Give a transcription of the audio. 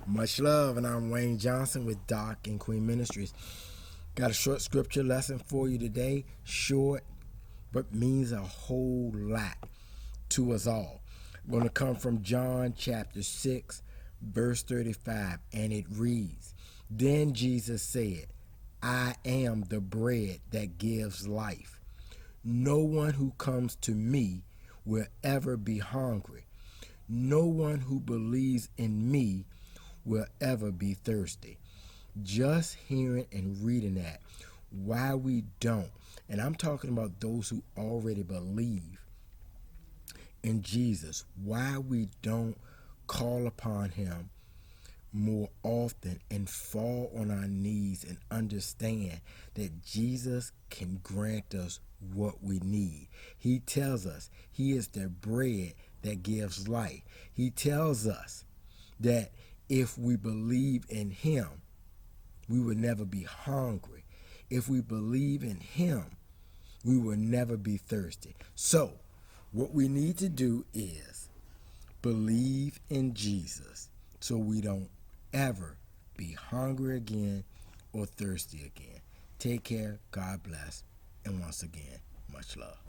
Much love, and I'm Wayne Johnson with Doc and Queen Ministries. Got a short scripture lesson for you today. Short, but means a whole lot to us all. Going to come from John chapter 6, verse 35, and it reads, Then Jesus said, I am the bread that gives life. No one who comes to me will ever be hungry. No one who believes in me will ever be thirsty. Just hearing and reading that, why we don't, and I'm talking about those who already believe in Jesus, why we don't call upon him more often and fall on our knees and understand that Jesus can grant us what we need. He tells us he is the bread that gives life. He tells us that if we believe in him, we will never be hungry. If we believe in him, we will never be thirsty. So, what we need to do is believe in Jesus so we don't ever be hungry again or thirsty again. Take care, God bless, and once again, much love.